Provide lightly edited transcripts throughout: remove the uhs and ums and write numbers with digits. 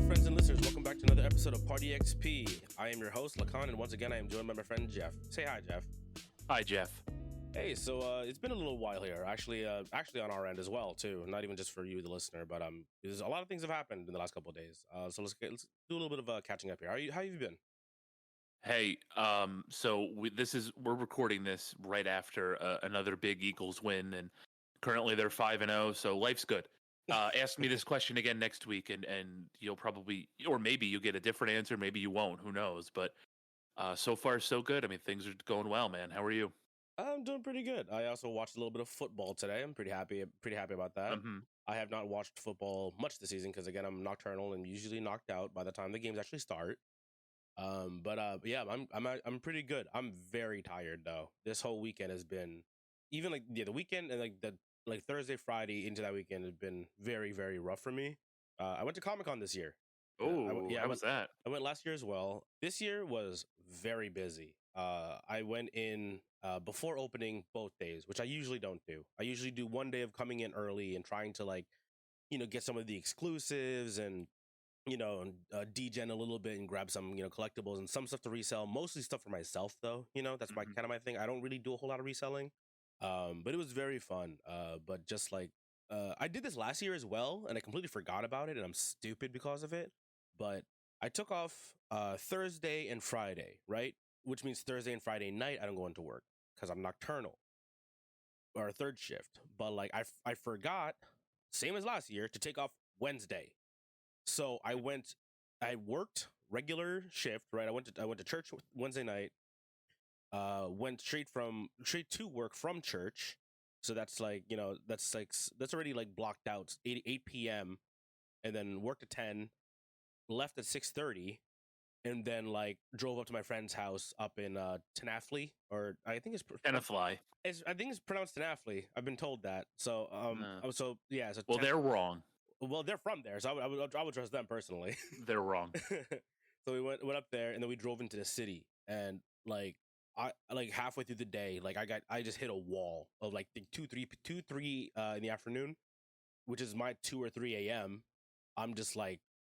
friends and listeners. Welcome back to another episode of Party XP. I am your host, Lakan, and once again, I am joined by my friend Jeff. Say hi, Jeff. Hi, Jeff. Hey, so it's been a little while here. Actually on our end as well, too. Not even just for you, the listener, but there's a lot of things have happened in the last couple of days. So let's do a little bit of catching up here. How have you been? Hey, we're recording this right after another big Eagles win, and currently they're 5-0, so life's good. Ask me this question again next week, and you'll probably, or maybe you'll get a different answer, maybe you won't, who knows? But so far so good. I mean, things are going well, man. How are you? I'm doing pretty good. I also watched a little bit of football today. I'm pretty happy about that. Mm-hmm. I have not watched football much this season because again, I'm nocturnal and usually knocked out by the time the games actually start. Yeah, I'm pretty good. I'm very tired though. This whole weekend has been even the weekend and like Thursday, Friday into that weekend has been very, very rough for me. I went to Comic-Con this year. Oh, how was that? I went last year as well. This year was very busy. I went in before opening both days, which I usually don't do. I usually do one day of coming in early and trying to get some of the exclusives and degen a little bit and grab some collectibles and some stuff to resell. Mostly stuff for myself though. That's my Mm-hmm. kind of my thing. I don't really do a whole lot of reselling. But it was very fun. But just I did this last year as well, and I completely forgot about it, and I'm stupid because of it. But I took off Thursday and Friday, right? Which means Thursday and Friday night I don't go into work because I'm nocturnal or third shift. But I forgot, same as last year, to take off Wednesday. So I worked regular shift, right? I went to church Wednesday night. Went straight to work from church. So that's that's already blocked out 8 p.m. and then worked at 10, left at 6:30, and then drove up to my friend's house up in Tenafly, or I think Fly. I think it's pronounced Tenafly. I've been told that. So so yeah, so Well, they're wrong. well, they're from there, so I would trust them personally. They're wrong. So we went up there, and then we drove into the city, and I halfway through the day, I just hit a wall of the 2 3 in the afternoon, which is my 2 or 3 a.m. I'm just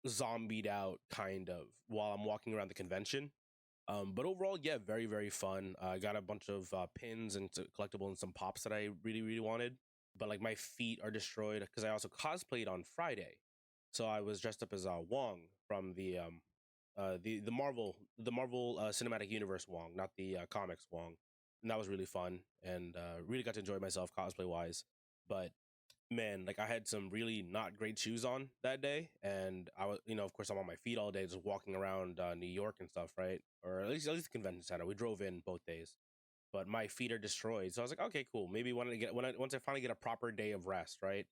zombied out kind of while I'm walking around the convention. But overall, yeah, very, very fun. I got a bunch of pins and collectible and some pops that I really, really wanted. But my feet are destroyed because I also cosplayed on Friday. So I was dressed up as Wong from the Marvel Cinematic Universe Wong, not the comics Wong, and that was really fun and really got to enjoy myself cosplay wise. But man, I had some really not great shoes on that day, and I was, of course, I'm on my feet all day, just walking around New York and stuff, right? Or at least the convention center. We drove in both days, but my feet are destroyed. So I was like, okay, cool. Maybe once I finally get a proper day of rest, right?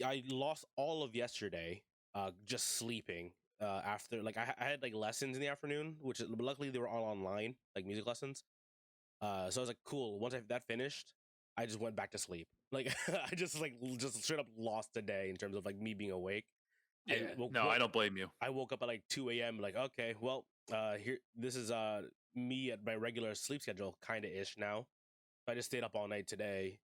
I lost all of yesterday, just sleeping. After I had lessons in the afternoon, which luckily they were all online, music lessons. So I was like, cool. Once that finished, I just went back to sleep. I just straight up lost a day in terms of me being awake. Yeah. I don't blame you. I woke up at 2 a.m. Okay, well, here this is me at my regular sleep schedule, kind of ish now. So I just stayed up all night today,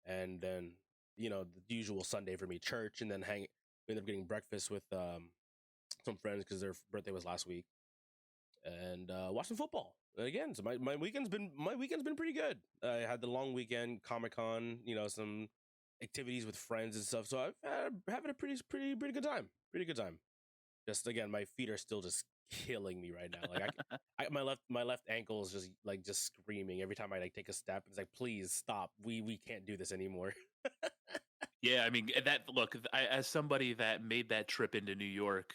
and then the usual Sunday for me, church, and then we ended up getting breakfast with some friends because their birthday was last week, and watching football again. So my weekend's been pretty good. I had the long weekend, Comic-Con, some activities with friends and stuff. So I'm having a pretty good time. Pretty good time. Just again, my feet are still just killing me right now. My left ankle is just screaming every time I take a step. It's please stop. We can't do this anymore. Yeah, I mean as somebody that made that trip into New York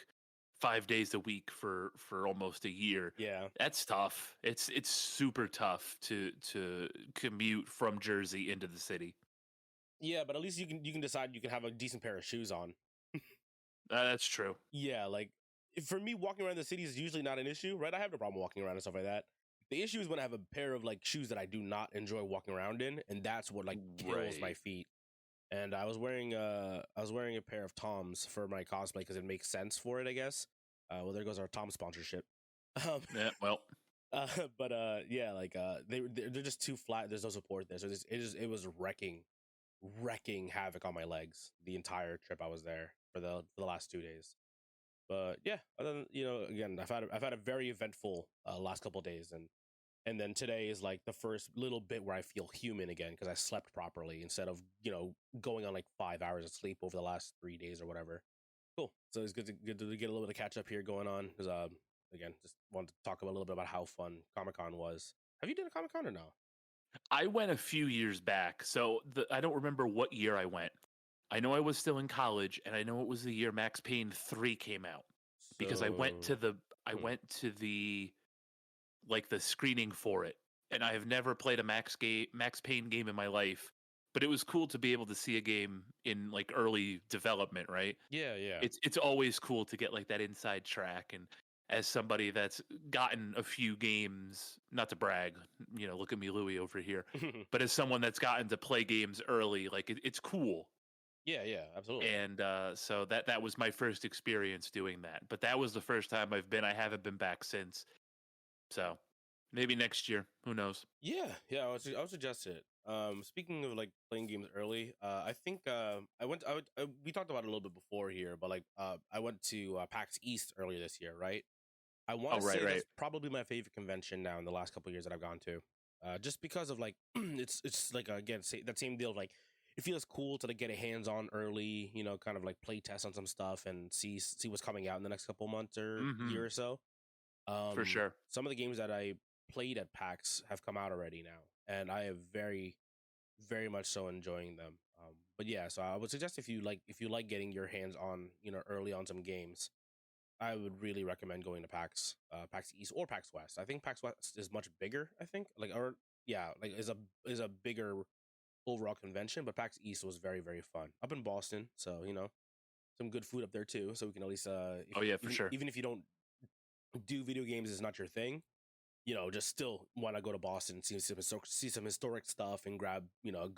5 days a week for almost a year. Yeah, that's tough. It's super tough to commute from Jersey into the city. Yeah, but at least you can decide you can have a decent pair of shoes on. That's true. Yeah, for me, walking around the city is usually not an issue, right? I have no problem walking around and stuff like that. The issue is when I have a pair of shoes that I do not enjoy walking around in, and that's what kills my feet. And I was wearing a pair of Toms for my cosplay because it makes sense for it, I guess. Well, there goes our Tom sponsorship. Yeah, well, but yeah, they're just too flat. There's no support there, so it was wrecking havoc on my legs the entire trip I was there for the last 2 days. But yeah, other than, again, I've had a very eventful last couple of days, and then today is like the first little bit where I feel human again because I slept properly instead of going on like 5 hours of sleep over the last 3 days or whatever. Cool. So it's good to get a little bit of catch up here going on because again, just wanted to talk a little bit about how fun Comic Con was. Have you done a Comic Con or no? I went a few years back, so I don't remember what year I went. I know I was still in college, and I know it was the year Max Payne 3 came out because So, I hmm. went to the like the screening for it, and I have never played a Max Payne game in my life, but it was cool to be able to see a game in like early development, right? Yeah, yeah. It's always cool to get like that inside track, and as somebody that's gotten a few games, not to brag, look at me Louie over here, but as someone that's gotten to play games early, like it's cool. Yeah, yeah, absolutely. And so that was my first experience doing that, but that was the first time I haven't been back since. So maybe next year, who knows? Yeah, yeah. I would suggest it. Speaking of like playing games early, I think I went. We talked about it a little bit before here, but like I went to PAX East earlier this year, right? I want Oh, to right, say right. that's probably my favorite convention now in the last couple of years that I've gone to. Just because of like it's like again that same deal of like it feels cool to like get a hands on early, kind of like play test on some stuff and see what's coming out in the next couple months or Mm-hmm. year or so. For sure. Some of the games that I played at PAX have come out already now, and I am very, very much so enjoying them. But yeah, so I would suggest if you like getting your hands on early on some games, I would really recommend going to PAX East or PAX West. I think PAX West is much bigger. I think like is a bigger overall convention, but PAX East was very, very fun up in Boston. So some good food up there too. So we can at least if Oh yeah, for even sure. even if you don't do video games is not your thing, just still want to go to Boston, see some historic stuff, and grab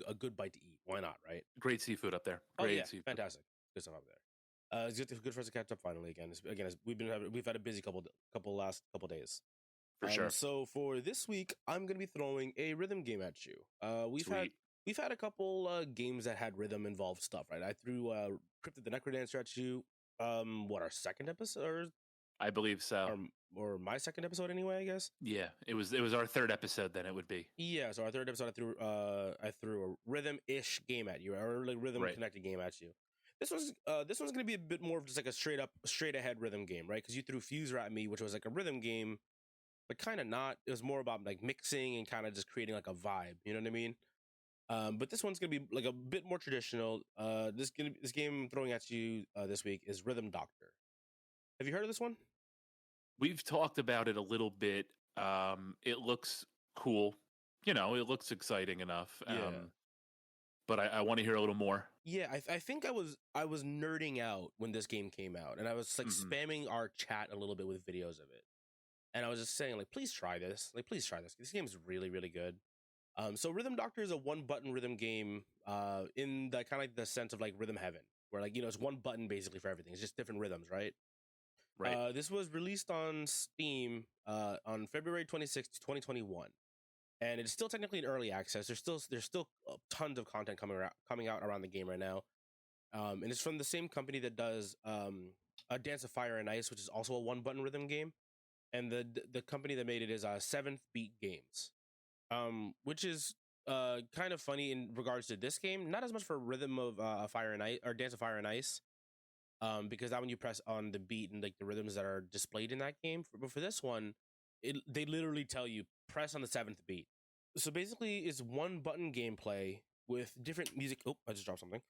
a good bite to eat. Why not, right? Great seafood up there. Oh yeah, Great seafood. fantastic, good stuff up there. It's good for us to catch up finally again. We've had a busy last couple days. For sure. So for this week, I'm gonna be throwing a rhythm game at you. Sweet. We've had a couple games that had rhythm involved stuff, right? I threw Cryptid the Necrodancer at you. What our second episode I believe so. or my second episode anyway, I guess. Yeah, it was our third episode. Then it would be Yeah, so our third episode, I threw a rhythm-ish game at you, or like rhythm right. connected game at you. This one's gonna be a bit more of just like a straight ahead rhythm game, right? Because you threw Fuser at me, which was like a rhythm game, but kind of not. It was more about like mixing and kind of just creating like a vibe. You know what I mean? But this one's gonna be like a bit more traditional. This game I'm throwing at you this week is Rhythm Doctor. Have you heard of this one? We've talked about it a little bit. It looks cool. It looks exciting enough. Yeah. But I want to hear a little more. Yeah, I think I was nerding out when this game came out, and I was like Hmm. spamming our chat a little bit with videos of it, and I was just saying like, please try this, like please try this. This game is really, really good. So Rhythm Doctor is a one button rhythm game, in the kind of like the sense of like Rhythm Heaven, where like it's one button basically for everything. It's just different rhythms, right? Right. This was released on Steam on February 26th, 2021. And it's still technically in early access. There's still tons of content coming out around the game right now. And it's from the same company that does a Dance of Fire and Ice, which is also a one button rhythm game. And the company that made it is Seventh Beat Games, which is kind of funny in regards to this game. Not as much for Rhythm of Fire and Ice or Dance of Fire and Ice, because that when you press on the beat and like the rhythms that are displayed in that game. But for this one, they literally tell you press on the seventh beat. So basically, it's one button gameplay with different music. Oh, I just dropped something.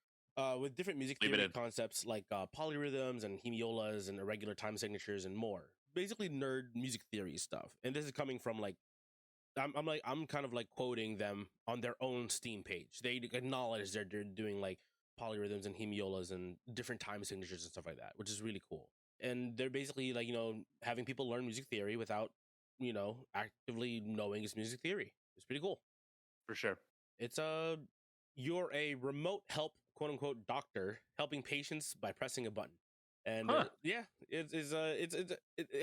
With different music Leave it theory in. concepts like polyrhythms and hemiolas and irregular time signatures and more. Basically, nerd music theory stuff. And this is coming from like I'm kind of like quoting them on their own Steam page. They acknowledge they're doing like polyrhythms and hemiolas and different time signatures and stuff like that, which is really cool. And they're basically like having people learn music theory without actively knowing it's music theory. It's pretty cool. For sure. It's you're a remote help quote unquote doctor helping patients by pressing a button. And Huh. yeah, it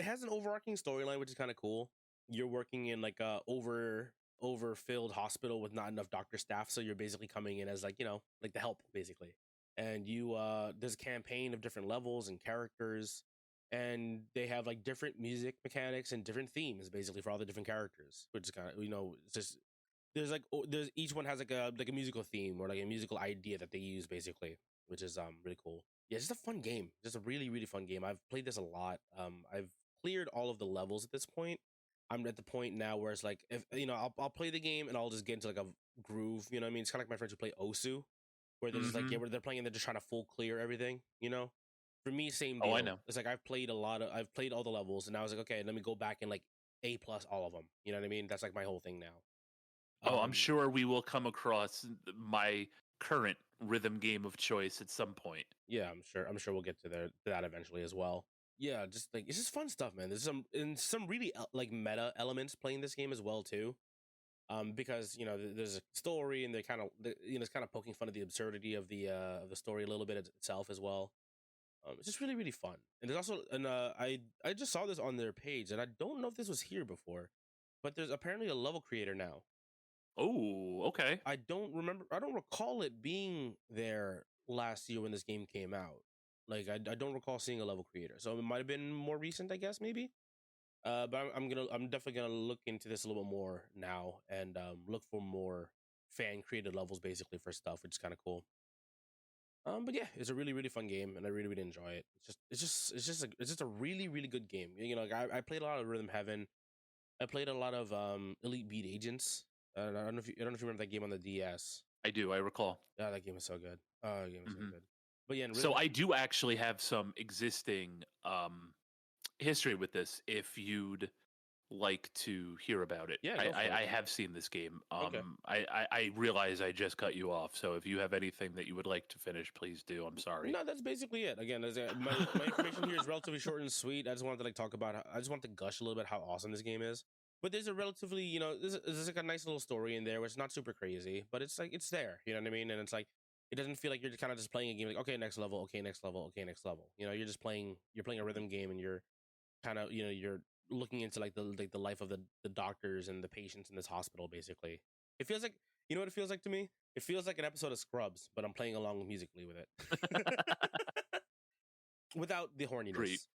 has an overarching storyline which is kind of cool. You're working in like a overfilled hospital with not enough doctor staff, so you're basically coming in as like like the help basically. And you there's a campaign of different levels and characters, and they have like different music mechanics and different themes basically for all the different characters, which is kind of it's just there's each one has like a musical theme or like a musical idea that they use basically, which is really cool. Yeah, it's just a fun game, just a really fun game. I've played this a lot. I've cleared all of the levels at this point. I'm at the point now where it's like if I'll play the game and I'll just get into like a groove. You know what I mean? It's kind of like my friends who play Osu, where they're just like Mm-hmm. where they're playing and they're just trying to full clear everything. For me, same Oh, I deal. know. It's like I've played all the levels, and I was like, okay, let me go back and like A plus all of them. You know what I mean? That's like my whole thing now. Oh, I'm Um, sure we will come across my current rhythm game of choice at some point. yeah, I'm sure we'll get to that eventually as well. Yeah, just like it's just fun stuff, man. There's some really like meta elements playing this game as well too. Because there's a story and they're kind of it's kind of poking fun at the absurdity of the story a little bit itself as well. It's just really fun. And there's also I just saw this on their page and I don't know if this was here before, but there's apparently a level creator now. Oh, okay. I don't recall it being there last year when this game came out. Like I don't recall seeing a level creator, so it might have been more recent, I guess maybe. But I'm definitely gonna look into this a little bit more now and look for more fan created levels basically for stuff, which is kind of cool. But yeah, it's a really fun game, and I really enjoy it. It's just a really good game. Like I played a lot of Rhythm Heaven. I played a lot of Elite Beat Agents. I don't know if you remember that game on the DS. I do. I recall. Yeah, that game is so good. Oh, that game is so Hmm. good. But yeah, in So Rhythm. I do actually have some existing history with this. If you'd like to hear about it, Yeah, I, go for I, it. I have seen this game. Okay. I realize I just cut you off. So if you have anything that you would like to finish, please do. I'm sorry. No, that's basically it. Again, my information here is relatively short and sweet. I just wanted to like talk about. I just want to gush a little bit how awesome this game is. But there's a relatively, there's like a nice little story in there, which is not super crazy, but it's like it's there. You know what I mean? And it's like it doesn't feel like you're kind of just playing a game like okay, next level, okay, next level, okay, next level. You're playing a rhythm game, and you're kind of you're looking into like the life of the doctors and the patients in this hospital. Basically, it feels like what it feels like to me. It feels like an episode of Scrubs, but I'm playing along musically with it. Without the Great. horniness.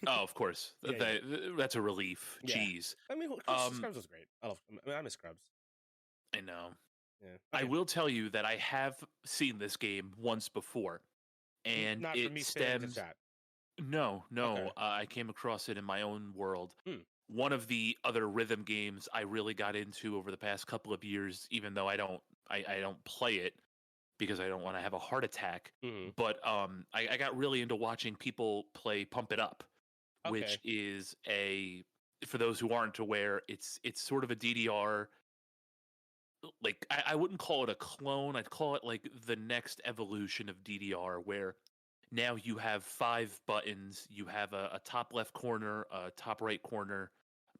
Oh, of course. Yeah, yeah, That's a relief. yeah. Jeez. I mean, Um, Scrubs was great. I miss Scrubs. I know. Yeah. I Okay. will tell you that I have seen this game once before, and Not for it me spitting into stems. chat. No, no. Okay. I came across it in my own world. Hmm. One of the other rhythm games I really got into over the past couple of years, even though I don't play it because I don't want to have a heart attack. Hmm. But I got really into watching people play Pump It Up, which Okay. is for those who aren't aware, it's sort of a DDR. Like I wouldn't call it a clone. I'd call it like the next evolution of DDR, where now you have 5 buttons. You have a top left corner, a top right corner,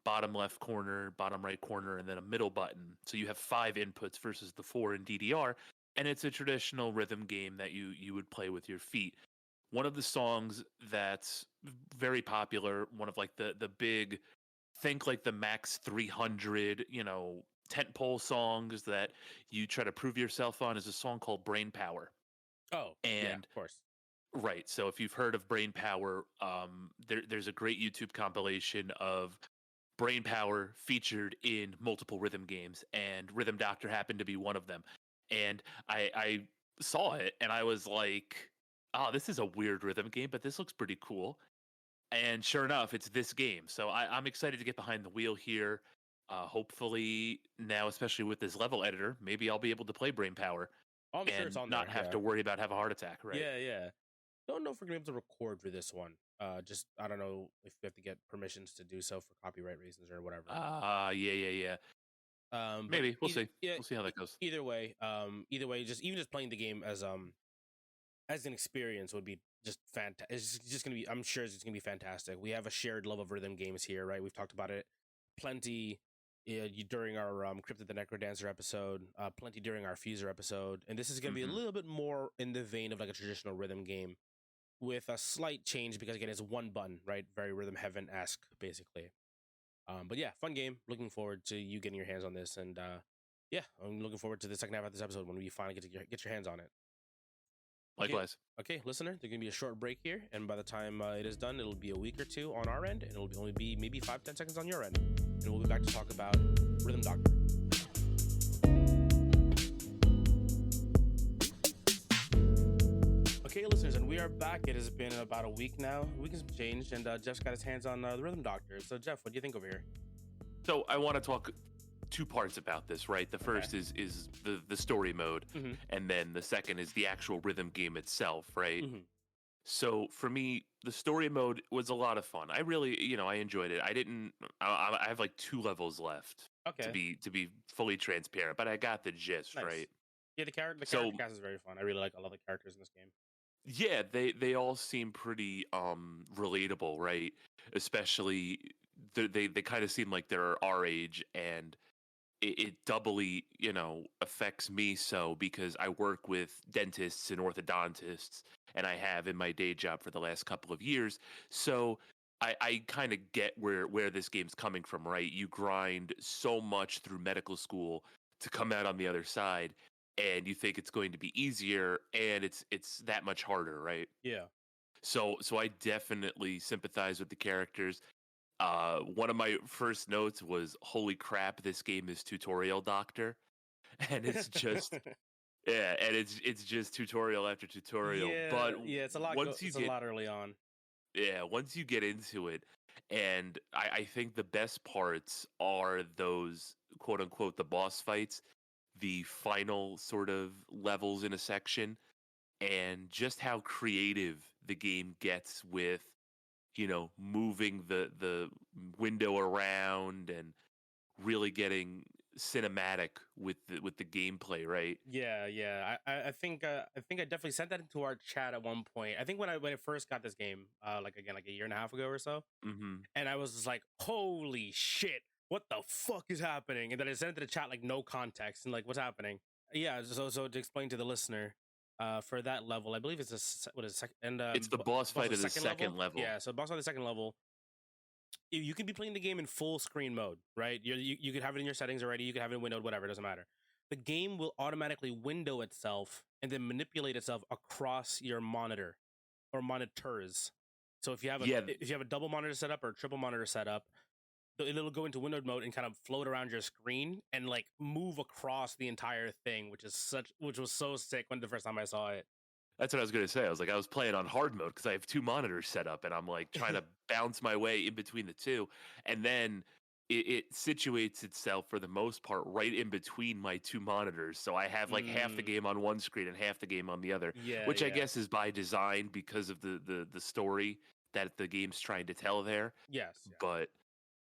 bottom left corner, bottom right corner, and then a middle button. So you have 5 inputs versus the 4 in DDR, and it's a traditional rhythm game that you would play with your feet. One of the songs that's very popular, one of like the big, think like the Max 300, tentpole songs that you try to prove yourself on, is a song called Brain Power. Oh, yeah, And of course. right, so if you've heard of Brain Power, there's a great YouTube compilation of Brain Power featured in multiple rhythm games, and Rhythm Doctor happened to be one of them. And I saw it and I was like, oh, this is a weird rhythm game, but this looks pretty cool. And sure enough, it's this game. So I'm excited to get behind the wheel here. Hopefully now, especially with this level editor, maybe I'll be able to play Brain Power Oh, I'm sure it's and on not there. have Yeah. to worry about have a heart attack, right? Yeah. Don't know if we're gonna be able to record for this one. Just I don't know if we have to get permissions to do so for copyright reasons or whatever. Yeah. But Maybe we'll either see. yeah, We'll see how that goes. either way, just even just playing the game as an experience would be just fantastic. It's just gonna be. I'm sure it's gonna be fantastic. We have a shared love of rhythm games here, right? We've talked about it plenty during our Crypt of the Necrodancer episode, plenty during our Fuser episode, and this is gonna be a Hmm. little bit more in the vein of like a traditional rhythm game with a slight change because again, it's one button, right? Very Rhythm Heaven esque, basically. But yeah, fun game. Looking forward to you getting your hands on this, and yeah, I'm looking forward to the second half of this episode when we finally get your hands on it. Likewise. Okay, listener, there's gonna be a short break here, and by the time it is done, it'll be a week or two on our end, and only be maybe 5-10 seconds on your end, and we'll be back to talk about Rhythm Doctor. Okay, listeners, and we are back. It has been about a week now. A week has changed, and Jeff's got his hands on the Rhythm Doctor. So, Jeff, what do you think over here? So I want to talk two parts about this, right? The first is the story mode, Mm-hmm. and then the second is the actual rhythm game itself, right? Mm-hmm. So for me, the story mode was a lot of fun. I really, I enjoyed it. I didn't. I have like 2 levels left Okay, to be fully transparent, but I got the gist, nice. right? Yeah, the character So cast is very fun. I really like a lot of the characters in this game. yeah, they all seem pretty relatable, right? Especially they kind of seem like they're our age, and it doubly, affects me so because I work with dentists and orthodontists, and I have in my day job for the last couple of years. So I kind of get where this game's coming from, right? You grind so much through medical school to come out on the other side, and you think it's going to be easier, and it's that much harder, right? Yeah. So I definitely sympathize with the characters. One of my first notes was, "Holy crap, this game is tutorial doctor," and it's just yeah, and it's just tutorial after tutorial. Yeah, But yeah, it's a lot. once you It's a get lot early on. once you get into it, and I think the best parts are those quote unquote the boss fights, the final sort of levels in a section, and just how creative the game gets with moving the window around and really getting cinematic with the gameplay, right? Yeah, yeah. I think I definitely sent that into our chat at one point. I think when I first got this game, like again, like a year and a half ago or so, Hmm. and I was just like, "Holy shit, what the fuck is happening?" And then I sent it to the chat like no context and like what's happening. Yeah. So to explain to the listener, for that level, I believe it's what is second and It's the boss boss fight of the of the second level. second level. Yeah. So boss on the second level, you can be playing the game in full screen mode, right? You could have it in your settings already. You could have it windowed, whatever. It doesn't matter. The game will automatically window itself and then manipulate itself across your monitor or monitors. So Yeah, if you have a double monitor setup or a triple monitor setup, it'll go into windowed mode and kind of float around your screen and like move across the entire thing, which was so sick when the first time I saw it. that's what I was gonna say. I was playing on hard mode because I have 2 monitors set up, and I'm like trying to bounce my way in between the two, and then it situates itself for the most part right in between my 2 monitors. So I have like half the Mm, game on one screen and half the game on the other, yeah, which I yeah, guess is by design because of the story that the game's trying to tell there. yes, But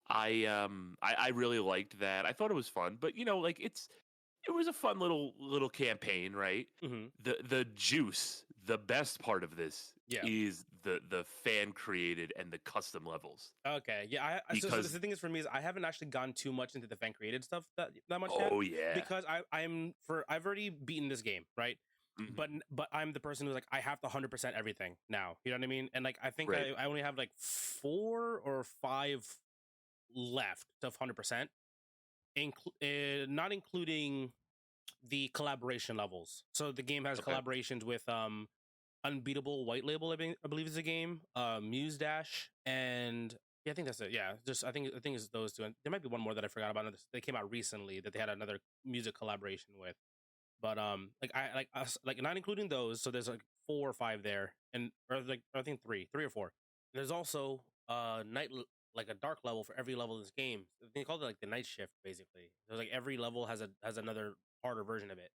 I really liked that. I thought it was fun, but like it was a fun little campaign, right? yeah. Hmm. The juice, the best part of this Yeah. is the fan created and the custom levels. Okay, yeah. So Because the thing is for me is I haven't actually gone too much into the fan created stuff that much yet oh yeah. because I've already beaten this game, right? Mhm. But I'm the person who's like I have to 100% everything now. You know what I mean? And like I think Right. I only have like 4 or 5 left of 100%, not including the collaboration levels. So the game has Okay. collaborations with Unbeatable White Label, I believe is a game. Muse Dash, and yeah, I think that's it. Yeah, just I think it's those two. And there might be one more that I forgot about. They came out recently that they had another music collaboration with. But like I like us like not including those. So there's like 4 or 5 there, and or like I think 3 or 4. There's also like a dark level for every level of this game. They called it like the night shift basically. There's like every level has another harder version of it,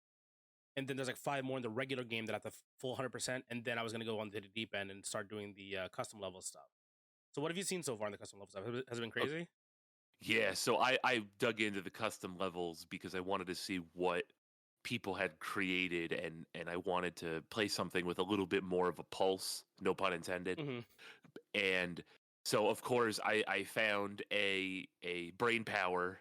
and then there's like 5 more in the regular game that have the full 100%, and then I was gonna go on to the deep end and start doing the custom level stuff. So what have you seen so far in the custom level stuff? Has it been O- crazy? Yeah, so I dug into the custom levels because I wanted to see what people had created, and I wanted to play something with a little bit more of a pulse, no pun intended. Hmm. And so of course I found a brain power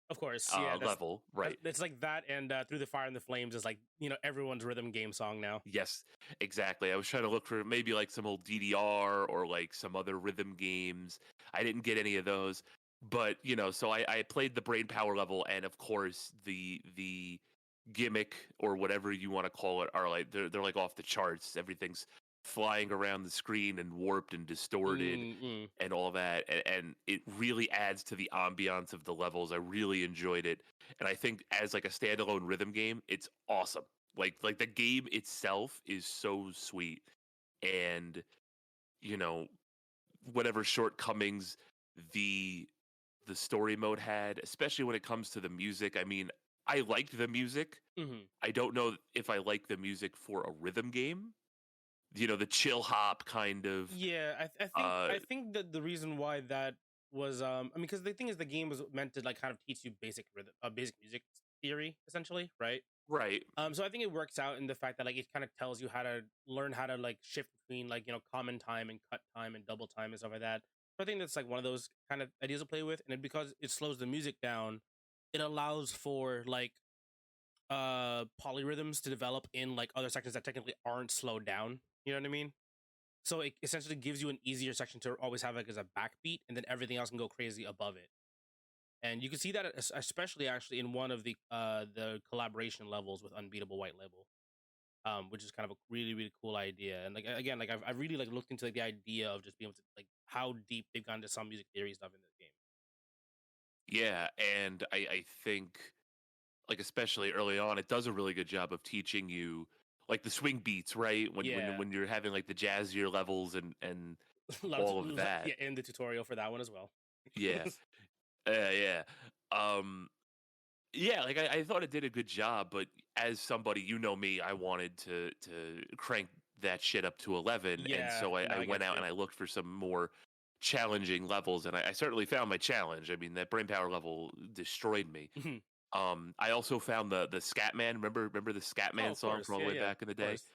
Of course, yeah. level, right? It's like that, and Through the Fire and the Flames is like everyone's rhythm game song now. Yes, exactly. I was trying to look for maybe like some old DDR or like some other rhythm games. I didn't get any of those, but so I played the brain power level, and of course the gimmick or whatever you want to call it are like they're like off the charts. Everything's flying around the screen and warped and distorted Mm-mm. and all that, and it really adds to the ambiance of the levels. I really enjoyed it, and I think as like a standalone rhythm game, it's awesome. Like the game itself is so sweet, and you know whatever shortcomings the the story mode had, especially when it comes to the music. I mean, I liked the music. Hmm. I don't know if I like the music for a rhythm game. The chill hop kind of. Yeah, Uh, I think that the reason why that was I mean, because the thing is, the game was meant to like kind of teach you basic rhythm, basic music theory, essentially, right? right. So I think it works out in the fact that like it kind of tells you how to learn how to like shift between like common time and cut time and double time and stuff like that. So I think that's like one of those kind of ideas to play with, and then because it slows the music down, it allows for like polyrhythms to develop in like other sections that technically aren't slowed down. You know what I mean? So it essentially gives you an easier section to always have like as a backbeat, and then everything else can go crazy above it. And you can see that especially actually in one of the collaboration levels with Unbeatable White Label, which is kind of a really really cool idea. And like again, like I've really like looked into like the idea of just being able to like how deep they've gone into some music theory stuff in this game. Yeah, and I think like especially early on, it does a really good job of teaching you like the swing beats, right? When Yeah, when you're having like the jazzier levels and a lot all of that. yeah, in the tutorial for that one as well. Yeah. Yeah. Um Yeah, like I thought it did a good job, but as somebody, me, I wanted to crank that shit up to 11, and Yeah, so no, I I went get out and you. I looked for some more challenging levels, and I certainly found my challenge. I mean, that brain power level destroyed me. I also found the Scatman. Remember the Oh, Scatman of song from course. all the Yeah, way yeah, back in the of day. course.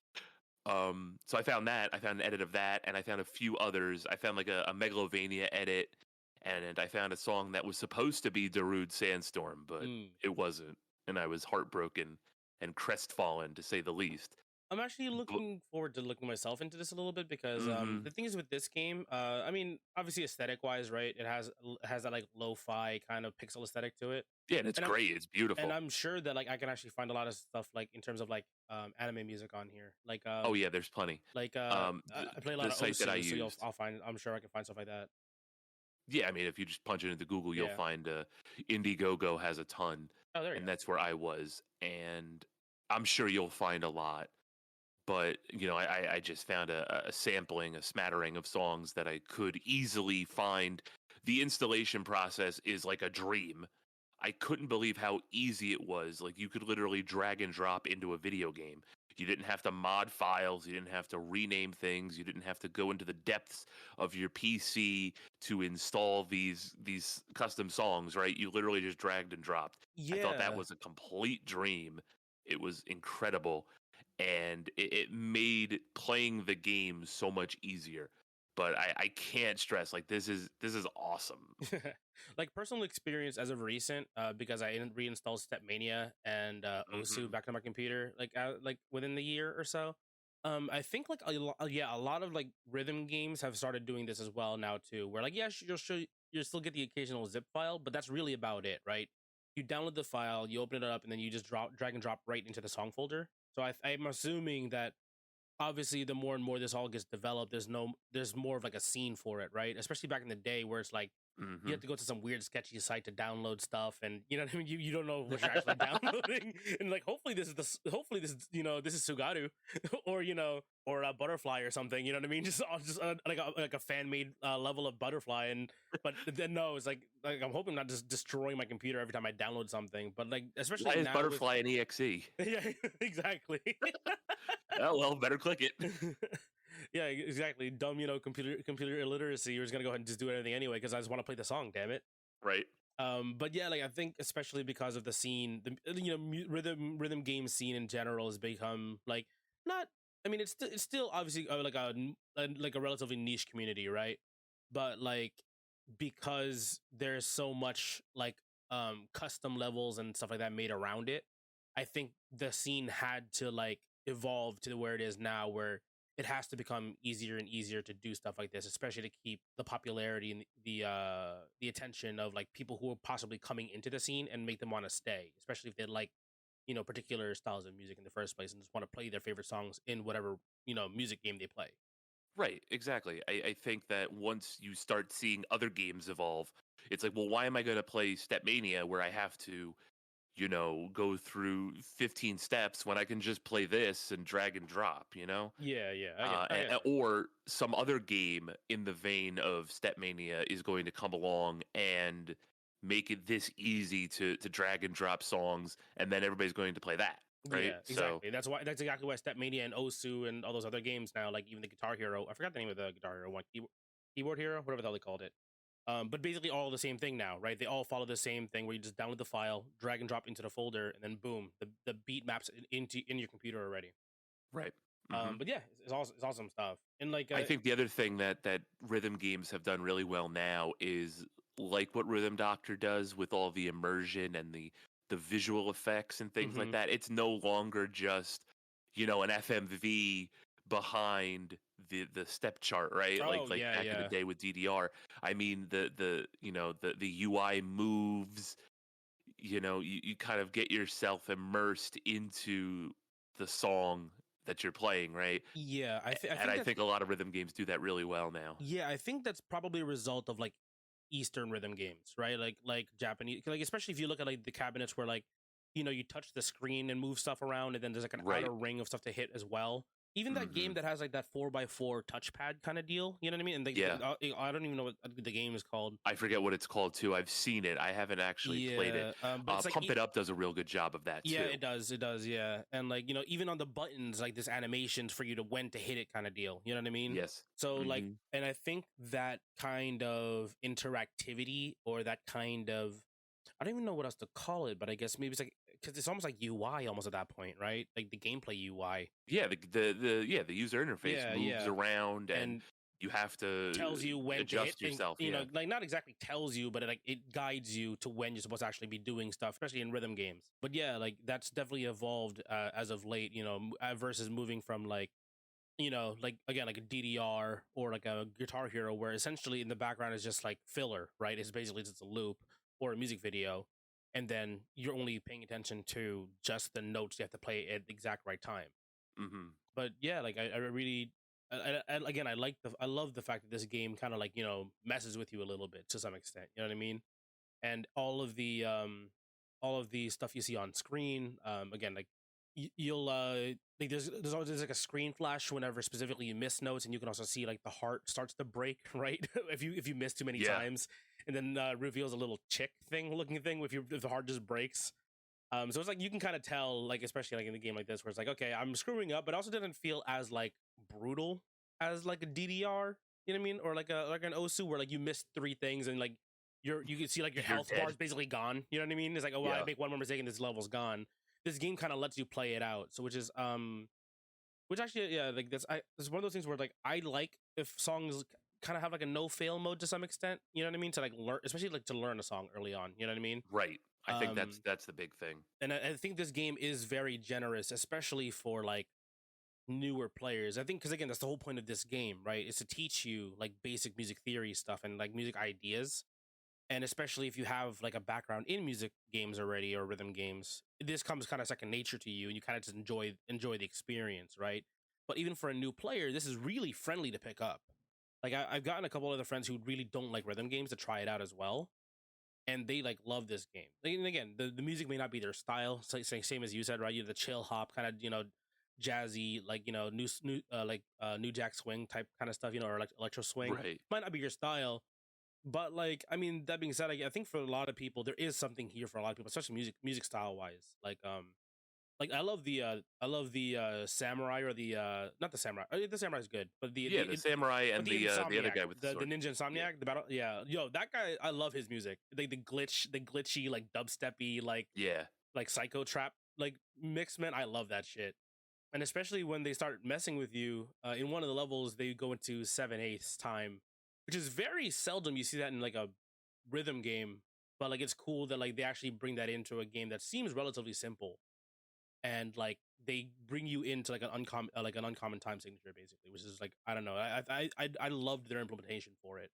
So I found that. I found an edit of that, and I found a few others. I found like a Megalovania edit, and I found a song that was supposed to be Darude Sandstorm, but Mm. it wasn't, and I was heartbroken and crestfallen to say the least. I'm actually But, looking forward to looking myself into this a little bit because hmm the thing is with this game, I mean, obviously aesthetic wise, right? It has that like lo-fi kind of pixel aesthetic to it. yeah, and it's And I'm great. It's and beautiful. I'm sure that like I can actually find a lot of stuff like in terms of like anime music on here. Oh yeah, there's plenty. I play a lot The of site that I OSU, so used. I'll find I'm sure I can find stuff like that. Yeah, I mean, if you just punch it into Google, you'll Yeah. find Indiegogo has a ton, Oh, there you and go. that's where I was, and I'm sure you'll find a lot. But I just found a sampling, a smattering of songs that I could easily find. The installation process is like a dream. I couldn't believe how easy it was. Like you could literally drag and drop into a video game. You didn't have to mod files, you didn't have to rename things, you didn't have to go into the depths of your PC to install these custom songs, right? You literally just dragged and dropped. I thought that Yeah. was a complete dream. It was incredible, and it made playing the game so much easier. But I can't stress, like, this is awesome. Like personal experience as of recent, because I reinstalled Stepmania and Osu Hmm back on my computer, like within the year or so. I think like yeah, a lot of like rhythm games have started doing this as well now too. Where like yeah, you'll still get the occasional zip file, but that's really about it, right? You download the file, you open it up, and then you just drag and drop right into the song folder. So I'm assuming that obviously the more and more this all gets developed, there's more of like a scene for it, right? Especially back in the day where it's like you hmm have to go to some weird sketchy site to download stuff, and you know what I mean. You don't know what you're actually downloading, and like hopefully this is this is Sugaru, or or a butterfly or something. You know what I mean? Just like a fan made level of butterfly, and but then no, it's like I'm hoping not just destroying my computer every time I download something, but like Why especially is now with Butterfly an EXE? yeah exactly. Oh well, better click it. Yeah, exactly. Dumb, computer illiteracy. You're just gonna go ahead and just do anything anyway because I just want to play the song. Damn it. Right. But yeah, like I think especially because of the scene, the rhythm game scene in general has become like not. I mean, it's still obviously like like a relatively niche community, right? But like because there's so much like custom levels and stuff like that made around it, I think the scene had to like evolve to where it is now, where it has to become easier and easier to do stuff like this, especially to keep the popularity and the attention of like people who are possibly coming into the scene and make them want to stay, especially if they like particular styles of music in the first place, and just want to play their favorite songs in whatever music game they play. Right, exactly. I think that once you start seeing other games evolve, it's like, well, why am I going to play Stepmania where I have to, go through 15 steps when I can just play this and drag and drop, Yeah, yeah, I get it. Or some other game in the vein of Stepmania is going to come along and make it this easy to drag and drop songs, and then everybody's going to play that, right? Yeah, So exactly. That's exactly why Stepmania and Osu and all those other games now, like even the Guitar Hero. I forgot the name of the Guitar Hero one. Keyboard Hero, whatever the hell they called it. But basically all the same thing now, right? They all follow the same thing where you just download the file, drag and drop into the folder, and then boom, the beat maps into in your computer already. right. Hmm. But yeah, it's awesome stuff. And like, I think the other thing that rhythm games have done really well now is like what Rhythm Doctor does with all the immersion and the visual effects and things like mhm. that. It's no longer just, an FMV behind the step chart, right? Oh Like yeah, back in the yeah, day with DDR. I mean the UI moves, you kind of get yourself immersed into the song that you're playing, right? yeah. I And think I that's think a lot of rhythm games do that really well now. Yeah, I think that's probably a result of like Eastern rhythm games, right? Like Japanese, like especially if you look at like the cabinets where like you touch the screen and move stuff around, and then there's like an Right. outer ring of stuff to hit as well. Even that Hmm. game that has like that 4x4 touchpad kind of deal, you know what I mean? And Yeah. I don't even know what the game is called. I forget what it's called too. I've seen it. I haven't actually played it. Yeah, but it's like Pump It Up does a real good job of that yeah, too. it does, yeah. And like, even on the buttons, like this animations for you to when to hit it kind of deal. You know what I mean? Yes. So like, Hmm. and I think that kind of interactivity or that kind of I don't even know what else to call it, but I guess maybe it's like because it's almost like UI almost at that point, right? Like the gameplay UI. Yeah, the user interface Yeah, moves yeah. around and And you have to tells you when to hit adjust and yourself. Yeah. like not exactly tells you but it guides you to when you're supposed to actually be doing stuff, especially in rhythm games. But yeah, like that's definitely evolved as of late, versus moving from like like again like a DDR or like a Guitar Hero where essentially in the background is just like filler, right? It's basically just a loop or a music video, and then you're only paying attention to just the notes you have to play at the exact right time. Hmm. But yeah, like I really, again, I love the fact that this game kind of like messes with you a little bit to some extent. You know what I mean? And all of the stuff you see on screen, again, like you'll like there's always like a screen flash whenever specifically you miss notes, and you can also see like the heart starts to break, right? If you miss too many Yeah. times, and then reveals a little chick thing looking thing if the heart just breaks. So it's like you can kind of tell, like especially like in a game like this, where it's like, okay, I'm screwing up, but also didn't feel as like brutal as like a DDR. You know what I mean? Or like an Osu where like you missed three things and like you can see like your You're health bar dead. is basically gone. You know what I mean? It's like, oh well, I Yeah. make one more mistake and this level's gone. This game kind of lets you play it out. So which actually yeah, like it's one of those things where like I like if songs kind of have like a no fail mode to some extent. You know what I mean? To like learn, especially like to learn a song early on. You know what I mean? Right. I think that's Um, that's the big thing. and I think this game is very generous, especially for like newer players. I think because again, that's the whole point of this game, right? Is to teach you like basic music theory stuff and like music ideas. And especially if you have like a background in music games already or rhythm games, this comes kind of second nature to you, and you kind of just enjoy the experience, right? But even for a new player, this is really friendly to pick up. Like I've gotten a couple other friends who really don't like rhythm games to try it out as well, and they like love this game. And again, the music may not be their style, same as you said, right? You the chill hop kind of jazzy, like new jack swing type kind of stuff, or like electro swing. Right. Might not be your style, but like I mean, that being said, I think for a lot of people, there is something here for a lot of people, especially music style wise. Like I love the samurai or the not the samurai. The samurai is good, but Yeah, the samurai but and the other insomniac, guy with the the sword. ninja Yeah. insomniac, the battle. Yeah, yo, that guy, I love his music. The glitchy, like dubsteppy, Yeah. like psycho trap, like mix. Man, I love that shit. And especially when they start messing with you in one of the levels, they go into 7/8 time, which is very seldom you see that in like a rhythm game. But like it's cool that like they actually bring that into a game that seems relatively simple, and like they bring you into like an uncommon time signature basically, which is like I don't know, I loved their implementation for it.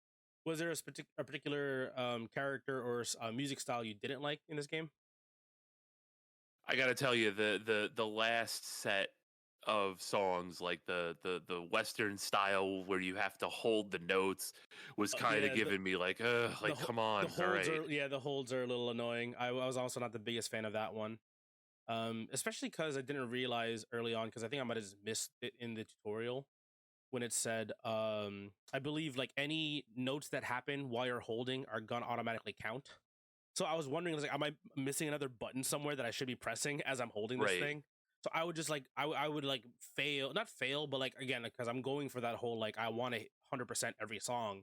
Was there a particular character or music style you didn't like in this game? I gotta tell you, the last set of songs, like the Western style where you have to hold the notes, was kind of Yeah, giving me like, ugh, like come on, the all holds right, are the holds are a little annoying. I was also not the biggest fan of that one. Especially because I didn't realize early on, because I think I might have just missed it in the tutorial when it said, I believe like any notes that happen while you're holding are gonna automatically count. So I was wondering, like, am I missing another button somewhere that I should be pressing as I'm holding this right, thing? So I would just like, I would like fail, not fail, but like again, because I'm going for that whole like I want to 100% every song.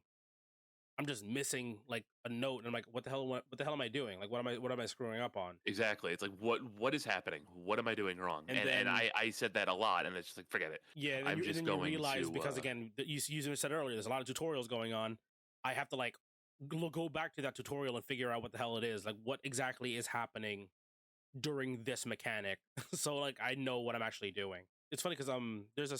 I'm just missing like a note, and I'm like, what the hell am I doing? Like, what am I screwing up on? exactly. It's like what is happening? What am I doing wrong? And And then I said that a lot, and it's just like forget it. yeah, I'm and just then you going realize, to because again, you said earlier, there's a lot of tutorials going on. I have to like go back to that tutorial and figure out what the hell it is, like what exactly is happening during this mechanic, so like I know what I'm actually doing. It's funny because there's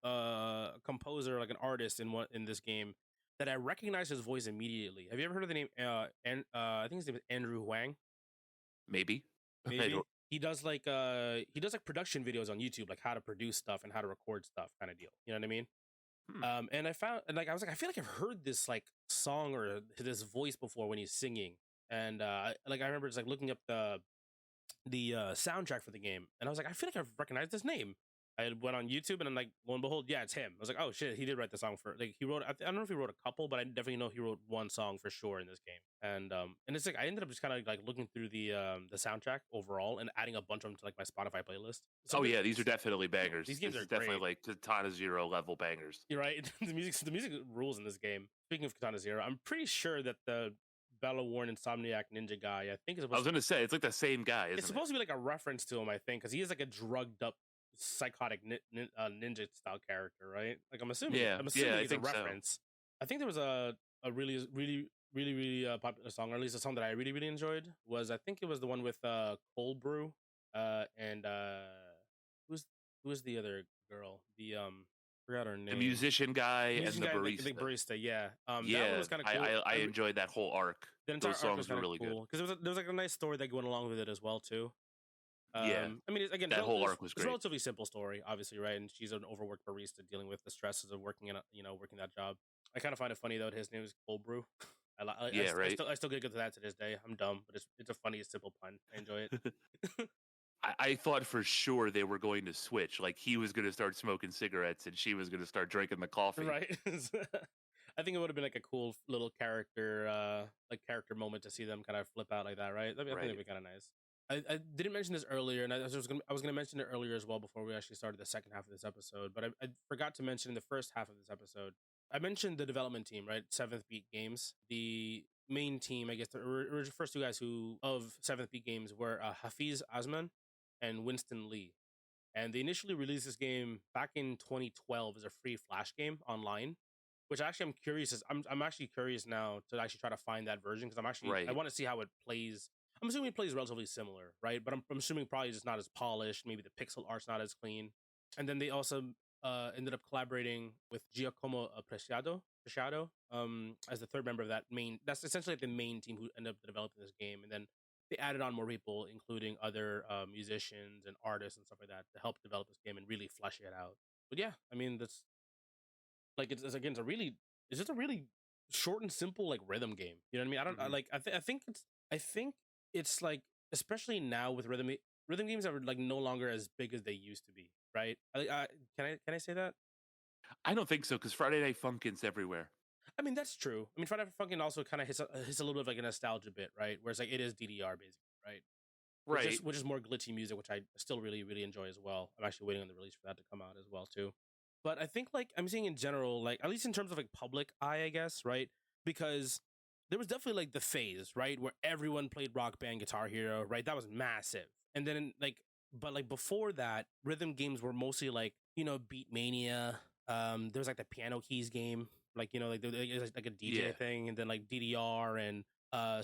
a composer, like an artist in this game, that I recognize his voice immediately. Have you ever heard of the name I think his name is Andrew Huang? maybe. I Maybe don't. he does like production videos on YouTube, like how to produce stuff and how to record stuff, kind of deal. You know what I mean? Hmm. And I found, and like I was like, I feel like I've heard this like song or this voice before when he's singing. And like I remember just like looking up the soundtrack for the game, and I was like, I feel like I've recognized this name. I went on YouTube, and I'm like, lo and behold, yeah, it's him. I was like, oh shit, he did write the song for, like, he wrote. I don't know if he wrote a couple, but I definitely know he wrote one song for sure in this game. And it's like I ended up just kind of like looking through the soundtrack overall and adding a bunch of them to like my Spotify playlist. Oh yeah, these are definitely bangers. These games This are is definitely great. like Katana Zero level bangers. You're right. The music rules in this game. Speaking of Katana Zero, I'm pretty sure that the Battle Worn Insomniac Ninja guy, I think, is I was supposed gonna say it's like the same guy, it's isn't it? supposed to be like a reference to him, I think, because he is like a drugged up, psychotic ninja style character, right? Like Yeah, I'm yeah, assuming I it's a think so. reference. I think there was a really popular song, or at least a song that I really enjoyed, was, I think it was the one with Cold Brew, and who's who was the other girl? The forgot her The name. musician guy and Musician the guy, the barista. barista, yeah. That one Yeah, was kind of cool. I enjoyed that whole arc. The entire Those arc was songs were kind of really good. cool because there was like a nice story that went along with it as well too. Yeah, I mean, again, that whole arc was it's a great. relatively simple story, obviously, right? And she's an overworked barista dealing with the stresses of working working that job. I kind of find it funny though. His name is Cold Brew. Yeah, right. I still get good to that to this day. I'm dumb, but it's a funny, simple pun. I enjoy it. I thought for sure they were going to switch. Like he was going to start smoking cigarettes and she was going to start drinking the coffee. Right. I think it would have been like a cool little character moment to see them kind of flip out like that, right? I think Right. it'd be kind of nice. I didn't mention this earlier, and I was gonna mention it earlier as well before we actually started the second half of this episode. But I forgot to mention in the first half of this episode, I mentioned the development team, right? Seventh Beat Games. The main team, I guess, the first two guys who of Seventh Beat Games were Hafiz Asman and Winston Lee. And they initially released this game back in 2012 as a free Flash game online, which actually I'm curious. I'm actually curious now to actually try to find that version, because I Right. want to see how it plays. I'm assuming it plays relatively similar, right? But I'm assuming probably just not as polished. Maybe the pixel art's not as clean. And then they also ended up collaborating with Giacomo Preciado, as the third member of that main. That's essentially like the main team who ended up developing this game. And then they added on more people, including other musicians and artists and stuff like that, to help develop this game and really flesh it out. But yeah, I mean, that's like it's just a really short and simple like rhythm game. You know what I mean? I don't I, Hmm. like I think it's like, especially now with rhythm games are like no longer as big as they used to be, right? Can I say that? I don't think so because Friday Night Funkin's everywhere. I mean, that's true. I mean, Friday Night Funkin' also kind of hits a little bit of like a nostalgia bit, right? Where it's like it is DDR basically, right? Right. Which is more glitchy music, which I still really enjoy as well. I'm actually waiting on the release for that to come out as well too. But I think like I'm seeing in general, like at least in terms of like public eye, I guess, right? Because there was definitely like the phase, right, where everyone played Rock Band, Guitar Hero, right? That was massive. And then like, but like before that, rhythm games were mostly like, Beat Mania. There was like the Piano Keys game, like, like it was like a DJ Yeah. thing, and then like DDR and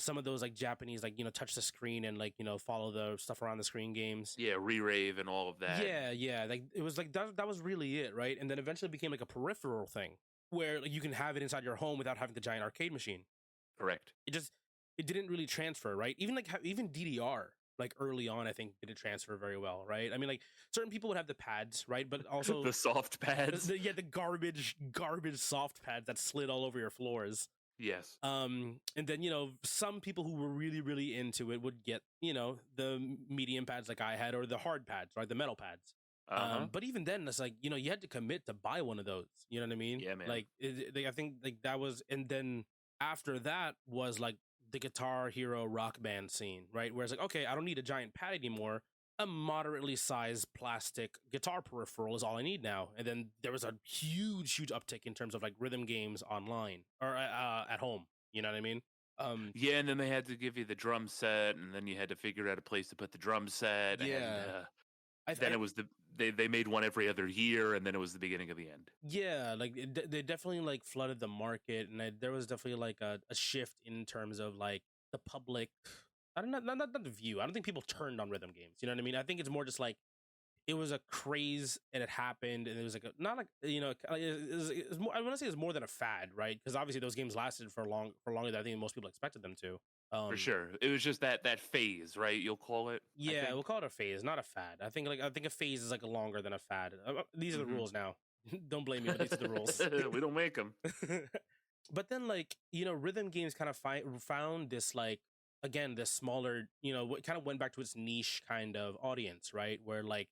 some of those like Japanese, like, touch the screen and like, follow the stuff around the screen games. Yeah. Re-rave and all of that. Yeah, like it was like that was really it, right? And then eventually it became like a peripheral thing where like you can have it inside your home without having the giant arcade machine. Correct. It didn't really transfer, right? Even like even DDR, like early on, I think didn't transfer very well, right? I mean, like certain people would have the pads, right? But also The soft pads. the garbage soft pads that slid all over your floors. Yes. And then some people who were really into it would get the medium pads like I had, or the hard pads, right, the metal pads. Uh-huh. But even then, it's like you had to commit to buy one of those. You know what I mean? Yeah, man. Like I think like that was, and then after that was like the Guitar Hero Rock Band scene, right? Where it's like, okay, I don't need a giant pad anymore. A moderately sized plastic guitar peripheral is all I need now. And then there was a huge uptick in terms of like rhythm games online or at home. You know what I mean? Yeah, and then they had to give you the drum set, and then you had to figure out a place to put the drum set, and Yeah. then it was they made one every other year, and then it was the beginning of the end. Yeah, like they definitely like flooded the market, and there was definitely like a shift in terms of like the public. I don't know, not the view. I don't think people turned on rhythm games. You know what I mean? I think it's more just like it was a craze and it happened, and it was like not like it's more, I want to say it's more than a fad, right? Because obviously those games lasted for longer than I think most people expected them to. For sure, it was just that phase, right? You'll call it. I Yeah, think. we'll call it a phase, not a fad. I think a phase is like longer than a fad. These are the rules now. Don't blame me, but these are the rules. We don't make them. But then, like rhythm games kind of found this like again this smaller, what kind of went back to its niche kind of audience, right? Where like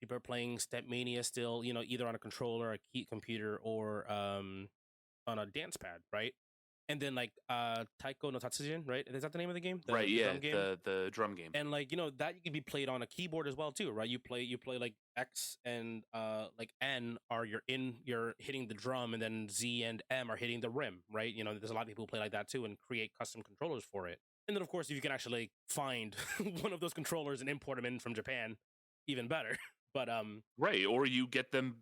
people are playing Step Mania still, either on a controller, a key computer, or on a dance pad, right? And then like Taiko no Tatsujin, right? Is that the name of the game? Right, The yeah, drum game. the drum game. And like that you can be played on a keyboard as well too, right? You play like X and like N are you're hitting the drum, and then Z and M are hitting the rim, right? There's a lot of people who play like that too and create custom controllers for it. And then of course if you can actually find one of those controllers and import them in from Japan, even better. But Right, or you get them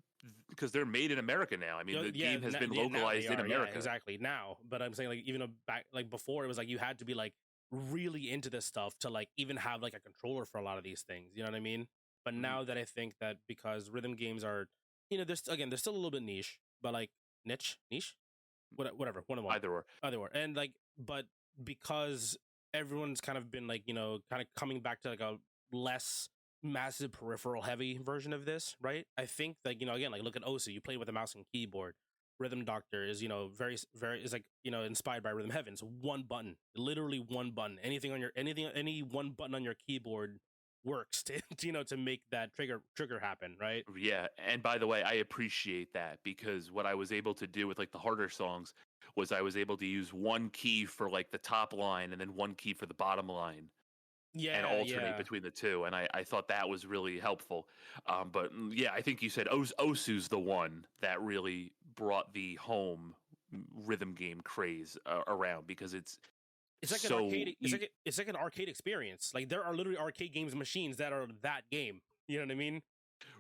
because they're made in America now. I mean, the yeah, game has been yeah, now they localized in are, America. yeah, exactly now. But I'm saying like even back like before, it was like you had to be like really into this stuff to like even have like a controller for a lot of these things. You know what I mean? But Mhm. now that I think that because rhythm games are, they're still a little bit niche, but like niche, whatever, one of them, Either or. either or, and like, but because everyone's kind of been like kind of coming back to like a less massive peripheral heavy version of this, right? I think like again, like look at Osu, you played with a mouse and keyboard. Rhythm Doctor is very is like inspired by Rhythm Heaven. So one button, literally one button. Any one button on your keyboard works to to make that trigger happen, right? Yeah, and by the way, I appreciate that because what I was able to do with like the harder songs was I was able to use one key for like the top line and then one key for the bottom line and Yeah, alternate yeah. between the two, and I thought that was really helpful. But yeah, I think you said Osu's the one that really brought the home rhythm game craze around because it's It's like an so arcade. It's like an arcade experience. Like there are literally arcade games machines that are that game. You know what I mean?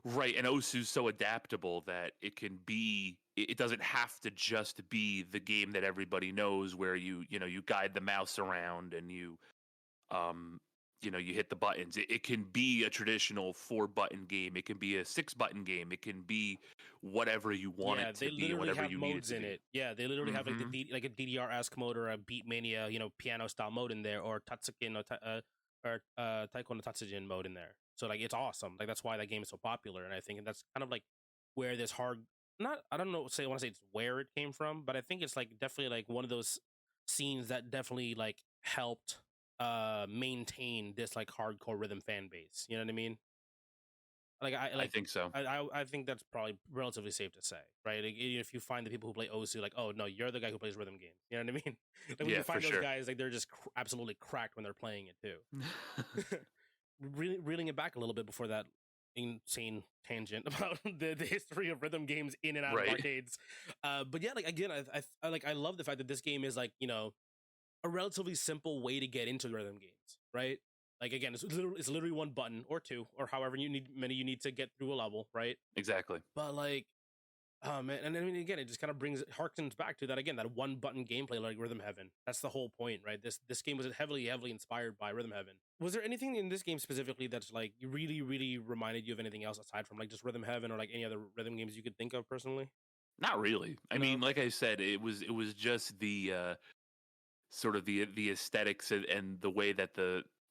right, and Osu's so adaptable that it can be. It doesn't have to just be the game that everybody knows, where you guide the mouse around and um you hit the buttons. It can be a traditional 4-button game. It can be a 6-button game. It can be whatever you want Yeah, it they to be, literally whatever have you need it modes to in be. it. Yeah, they literally have like Hmm. like a DDR-esque mode or a Beatmania, piano style mode in there, or Tatsukin or Taiko no Tatsujin mode in there. So like it's awesome. Like that's why that game is so popular, and I think that's kind of like where this hard not I don't know say I want to say it's where it came from, but I think it's like definitely like one of those scenes that definitely like helped maintain this like hardcore rhythm fan base. You know what I mean? Like I think so. I think that's probably relatively safe to say, right? Like, if you find the people who play Osu, like, oh no, you're the guy who plays rhythm games. You know what I mean? Like when you Yeah, for find those sure. guys, like they're just absolutely cracked when they're playing it too. Reeling it back a little bit before that insane tangent about the history of rhythm games in and out of Right. arcades. But yeah, like again, I love the fact that this game is like a relatively simple way to get into rhythm games, right? Like again, it's literally one button or two or however many you need to get through a level, right? Exactly. But like, oh man, and I mean again, it just kind of harkens back to that again, that one button gameplay like Rhythm Heaven. That's the whole point, right? This game was heavily inspired by Rhythm Heaven. Was there anything in this game specifically that's like really reminded you of anything else aside from like just Rhythm Heaven or like any other rhythm games you could think of personally? Not really. I No. mean, like I said, it was just the sort of the aesthetics and the way that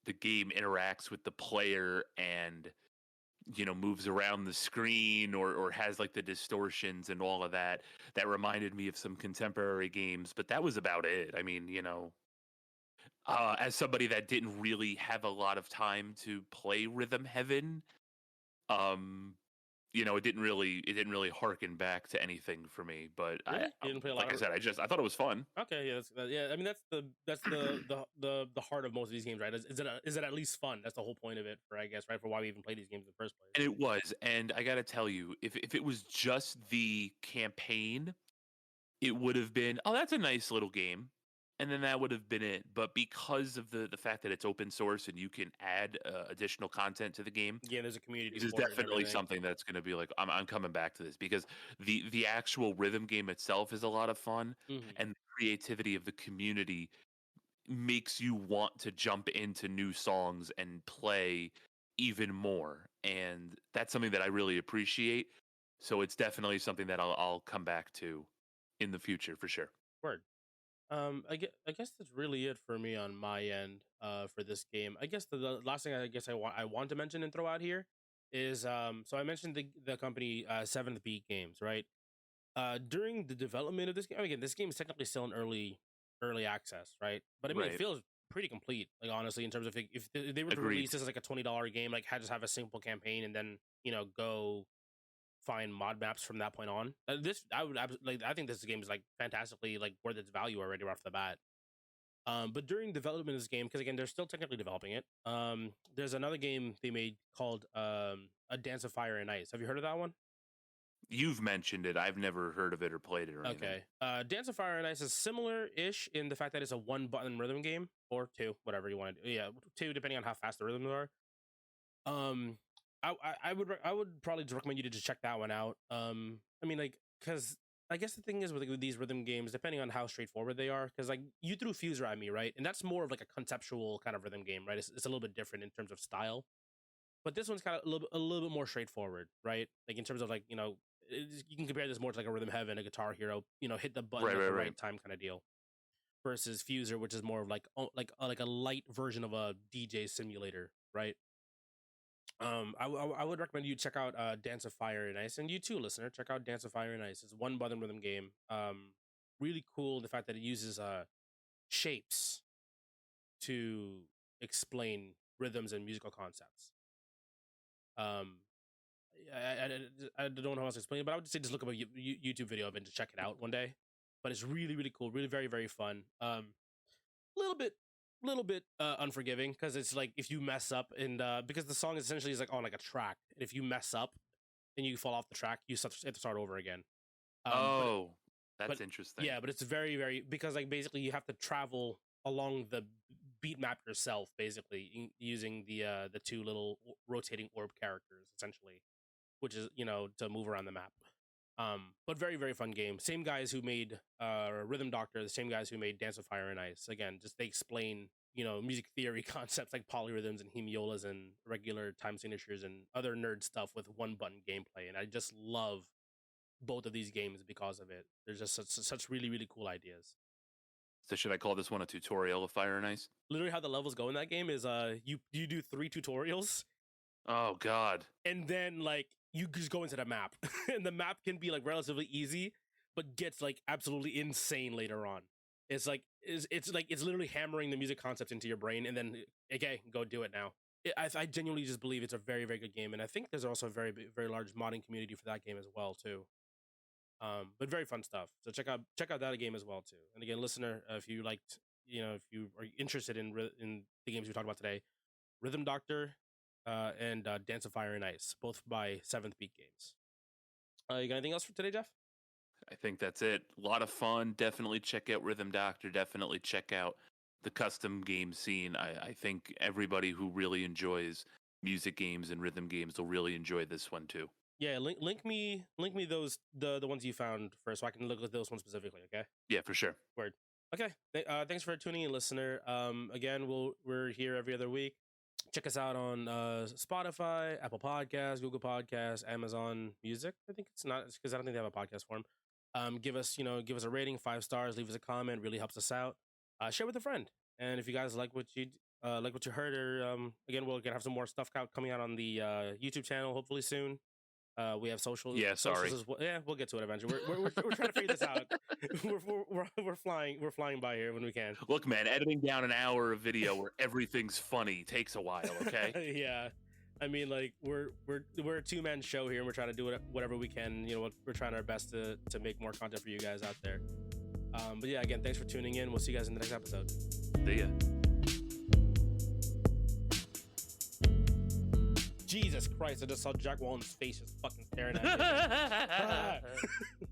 the game interacts with the player and moves around the screen or has like the distortions and all of that. That reminded me of some contemporary games, but that was about it. I mean, as somebody that didn't really have a lot of time to play Rhythm Heaven, um, it didn't really harken back to anything for me. But Really? You didn't play a lot like I of. said, I thought it was fun. Okay, yeah, yeah. I mean, that's the heart of most of these games, right? Is it at least fun? That's the whole point of it, for I guess, right? For why we even play these games in the first place. And it was, and I gotta tell you, if it was just the campaign, it would have been, oh, that's a nice little game, and then that would have been it. But because of the fact that it's open source and you can add additional content to the game, Yeah, there's a community this is for it and definitely everything. something that's going to be like, I'm coming back to this because the actual rhythm game itself is a lot of fun, Mm-hmm. and the creativity of the community makes you want to jump into new songs and play even more. And that's something that I really appreciate. So it's definitely something that I'll come back to in the future for sure. Word. I guess that's really it for me on my end. For this game, I guess the last thing I want to mention and throw out here is so I mentioned the company Seventh Beat Games, right? During the development of this game, again, this game is technically still in early access, right? But I mean, it Right. feels pretty complete, like honestly, in terms of if they were to Agreed. release this as like a $20 game, like had just have a simple campaign and then go find mod maps from that point on. This I would like. I think this game is like fantastically like worth its value already right off the bat. But during development of this game, because again, they're still technically developing it. There's another game they made called A Dance of Fire and Ice. Have you heard of that one? You've mentioned it. I've never heard of it or played it or anything. Okay. Dance of Fire and Ice is similar-ish in the fact that it's a one-button rhythm game or two, whatever you want to do. Yeah, two depending on how fast the rhythms are. Um, I would probably just recommend you to just check that one out. I mean, like, because I guess the thing is with these rhythm games, depending on how straightforward they are, because like you threw Fuser at me, right, and that's more of like a conceptual kind of rhythm game, right? It's a little bit different in terms of style, but this one's kind of a little bit more straightforward, right? Like in terms of like you can compare this more to like a Rhythm Heaven, a Guitar Hero, hit the button Right, at right, the right. right time kind of deal, versus Fuser, which is more of like a light version of a DJ simulator, right? I would recommend you check out Dance of Fire and Ice, and you too, listener, check out Dance of Fire and Ice. It's one button rhythm game. Really cool the fact that it uses shapes to explain rhythms and musical concepts. Um, I don't know how else to explain it, but I would just say just look up a YouTube video of it and just check it out one day. But it's really really cool, really very very fun. Little bit unforgiving because it's like if you mess up and because the song essentially is like on like a track, and if you mess up and you fall off the track, you have to start over again. But Oh, but that's interesting. yeah, but it's very very because like basically you have to travel along the beat map yourself, basically using the two little rotating orb characters essentially, which is to move around the map. But very very fun game. Same guys who made Rhythm Doctor, the same guys who made Dance of Fire and Ice. Again, just they explain music theory concepts like polyrhythms and hemiolas and regular time signatures and other nerd stuff with one button gameplay. And I just love both of these games because of it. There's just such really really cool ideas. So should I call this one a tutorial of Fire and Ice? Literally, how the levels go in that game is you do 3 tutorials Oh God. and then like you just go into the map and the map can be like relatively easy but gets like absolutely insane later on. It's literally hammering the music concepts into your brain and then okay, go do it now. I genuinely just believe it's a very very good game, and I think there's also a very large modding community for that game as well too. But very fun stuff, so check out that game as well too. And again, listener, if you liked if you are interested in the games we talked about today, Rhythm Doctor and Dance of Fire and Ice, both by Seventh Beat Games. You got anything else for today, Jeff? I think that's it. A lot of fun. Definitely check out Rhythm Doctor. Definitely check out the custom game scene. I think everybody who really enjoys music games and rhythm games will really enjoy this one too. Yeah, link me those the ones you found first, so I can look at those ones specifically. Okay. Yeah, for sure. Word. Okay. Thanks for tuning in, listener. Again, we're here every other week. Check us out on Spotify, Apple Podcasts, Google Podcasts, Amazon Music. I think it's not because I don't think they have a podcast form. Give us a rating, 5 stars. Leave us a comment. Really helps us out. Share with a friend. And if you guys like what you like what you heard, again, we're gonna have some more stuff coming out on the YouTube channel hopefully soon. We have socials. Yeah, sorry. Socials as well. Yeah, we'll get to it eventually. We're trying to figure this out. we're flying by here when we can. Look, man, editing down an hour of video where everything's funny takes a while. Okay. Yeah, I mean, like we're a two-man show here, and we're trying to do whatever we can. You know, we're trying our best to make more content for you guys out there. But yeah, again, thanks for tuning in. We'll see you guys in the next episode. See ya. Jesus Christ, I just saw Jack Wallen's face just fucking staring at me.